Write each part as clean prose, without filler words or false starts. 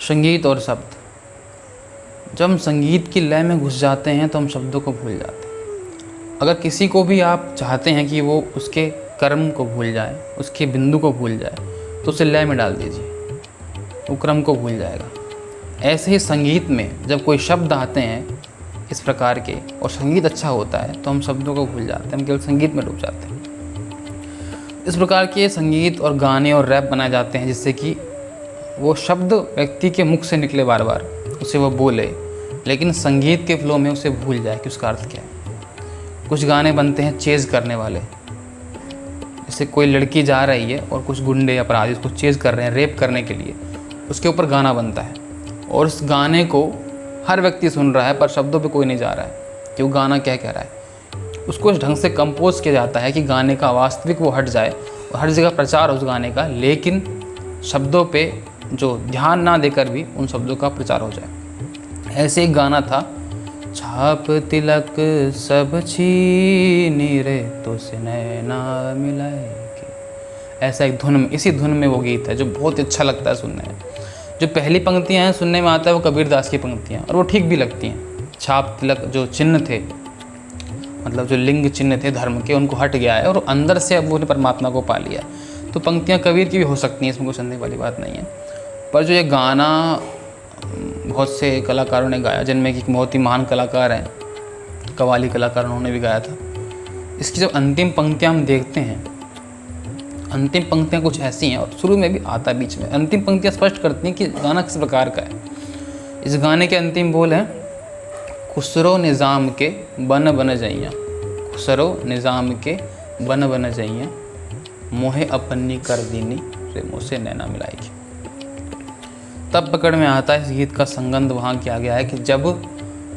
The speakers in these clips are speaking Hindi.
संगीत और शब्द। जब हम संगीत की लय में घुस जाते हैं तो हम शब्दों को भूल जाते हैं। अगर किसी को भी आप चाहते हैं कि वो उसके कर्म को भूल जाए, उसके बिंदु को भूल जाए, तो उसे लय में डाल दीजिए, वो क्रम को भूल जाएगा। ऐसे ही संगीत में जब कोई शब्द आते हैं इस प्रकार के और संगीत अच्छा होता है तो हम शब्दों को भूल जाते हैं, हम केवल संगीत में डूब जाते हैं। इस प्रकार के संगीत और गाने और रैप बनाए जाते हैं जिससे कि वो शब्द व्यक्ति के मुख से निकले बार बार, उसे वो बोले, लेकिन संगीत के फ्लो में उसे भूल जाए कि उसका अर्थ क्या है। कुछ गाने बनते हैं चेज़ करने वाले, जैसे कोई लड़की जा रही है और कुछ गुंडे अपराधी उसको चेज़ कर रहे हैं रेप करने के लिए, उसके ऊपर गाना बनता है और उस गाने को हर व्यक्ति सुन रहा है पर शब्दों पे कोई नहीं जा रहा है कि वो गाना क्या कह रहा है। उसको इस ढंग से कंपोज किया जाता है कि गाने का वास्तविक वो हट जाए और हर जगह प्रचार हो उस गाने का, लेकिन शब्दों पे जो ध्यान ना देकर भी उन शब्दों का प्रचार हो जाए। ऐसे एक गाना था, छाप तिलक सब छीनी रे तो से नैना मिलाएगी। ऐसा एक धुन में, इसी धुन में वो गीत है जो बहुत अच्छा लगता है सुनने में। जो पहली पंक्तियाँ हैं सुनने में आता है वो कबीर दास की पंक्तियाँ, और वो ठीक भी लगती हैं। छाप तिलक जो चिन्ह थे, मतलब जो लिंग चिन्ह थे धर्म के, उनको हट गया है और अंदर से अब उन्होंने परमात्मा को पा लिया। तो पंक्तियाँ कबीर की भी हो सकती हैं, इसमें कोई संदेह वाली बात नहीं है। पर जो ये गाना बहुत से कलाकारों ने गाया, जिनमें कि एक बहुत ही महान कलाकार हैं, कव्वाली कलाकार, उन्होंने भी गाया था। इसकी जब अंतिम पंक्तियाँ हम देखते हैं, अंतिम पंक्तियाँ कुछ ऐसी हैं और शुरू में भी आता है बीच में। अंतिम पंक्तियाँ स्पष्ट करती हैं कि गाना किस प्रकार का है। इस गाने के अंतिम बोल हैं, खुसरो निज़ाम के बन बन जइयाँ, खुसरो निज़ाम के बन बन जइयाँ, मोहे अपनी कर दीनी रे मोसे नैना मिलाएगी। तब पकड़ में आता है इस गीत का संगंध वहाँ किया गया है कि जब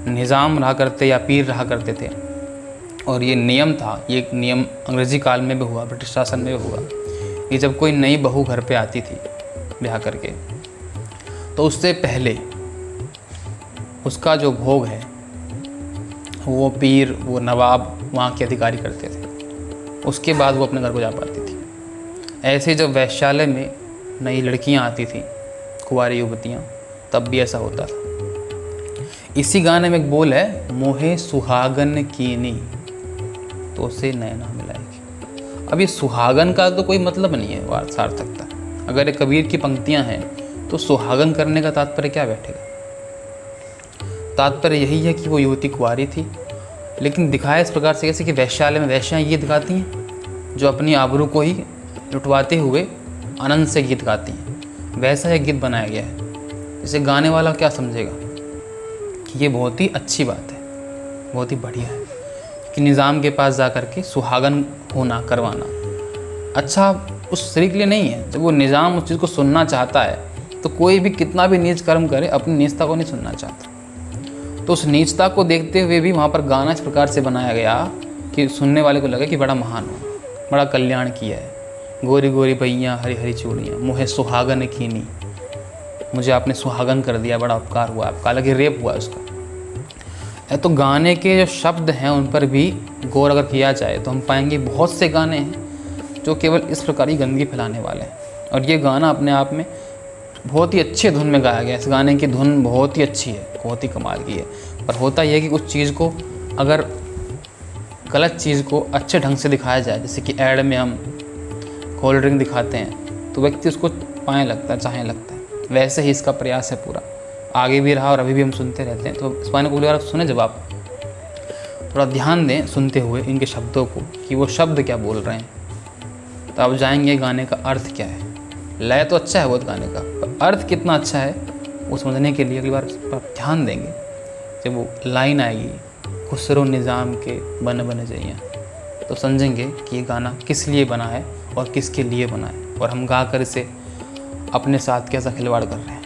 निज़ाम रहा करते या पीर रहा करते थे, और ये नियम था, ये एक नियम अंग्रेज़ी काल में भी हुआ, ब्रिटिश शासन में भी हुआ, कि जब कोई नई बहू घर पे आती थी ब्याह करके, तो उससे पहले उसका जो भोग है वो पीर, वो नवाब, वहाँ के अधिकारी करते थे। उसके बाद वो अपने घर को जा पाती थी। ऐसे जब वैश्यालय में नई लड़कियाँ आती थीं, कुंवारी युवतियाँ, तब भी ऐसा होता था। इसी गाने में एक बोल है, मोहे सुहागन कीनी तो से नैना मिलाएगी। अब ये सुहागन का तो कोई मतलब नहीं है सार्थकता। अगर ये कबीर की पंक्तियाँ हैं तो सुहागन करने का तात्पर्य क्या बैठेगा? तात्पर्य यही है कि वो युवती कुंवारी थी, लेकिन दिखाया इस प्रकार से जैसे कि वैश्यालय में वैश्याँ ये दिखाती हैं जो अपनी आबरू को ही लुटवाते हुए आनंद से गीत गाती हैं। वैसा एक गीत बनाया गया है। इसे गाने वाला क्या समझेगा कि ये बहुत ही अच्छी बात है, बहुत ही बढ़िया है कि निज़ाम के पास जा कर के सुहागन होना, करवाना अच्छा उस स्त्री के लिए नहीं है। जब वो निज़ाम उस चीज़ को सुनना चाहता है तो कोई भी कितना भी नीच कर्म करे, अपनी नीचता को नहीं सुनना चाहता। तो उस नीचता को देखते हुए भी वहाँ पर गाना इस प्रकार से बनाया गया कि सुनने वाले को लगे कि बड़ा महान हो, बड़ा कल्याण किया है। गोरी गोरी भैया हरी हरी चूड़ियाँ, मोहे सुहागन कीनी, मुझे आपने सुहागन कर दिया, बड़ा उपकार हुआ आपका। हालांकि रेप हुआ उसका। तो गाने के जो शब्द हैं उन पर भी गौर अगर किया जाए तो हम पाएंगे बहुत से गाने हैं जो केवल इस प्रकार की गंदगी फैलाने वाले हैं। और ये गाना अपने आप में बहुत ही अच्छे धुन में गाया गया है। इस गाने की धुन बहुत ही अच्छी है, बहुत ही कमाल की है। पर होता यह है कि कुछ चीज़ को, अगर गलत चीज़ को अच्छे ढंग से दिखाया जाए, जैसे कि ऐड में हम कोल्ड ड्रिंक दिखाते हैं तो व्यक्ति उसको पाने लगता है, चाहने लगता है। वैसे ही इसका प्रयास है पूरा, आगे भी रहा और अभी भी हम सुनते रहते हैं। तो इस गाने को अगर सुने, जब आप थोड़ा ध्यान दें सुनते हुए इनके शब्दों को कि वो शब्द क्या बोल रहे हैं, तो आप जाएंगे गाने का अर्थ क्या है। लय तो अच्छा है बहुत गाने का, पर अर्थ कितना अच्छा है वो समझने के लिए अगली बार आप ध्यान देंगे। जब वो लाइन आएगी, खुसरो निज़ाम के बन बन जइयाँ, तो समझेंगे कि ये गाना किस लिए बना है और किसके लिए बना है, और हम गा कर इसे अपने साथ कैसा खिलवाड़ कर रहे हैं।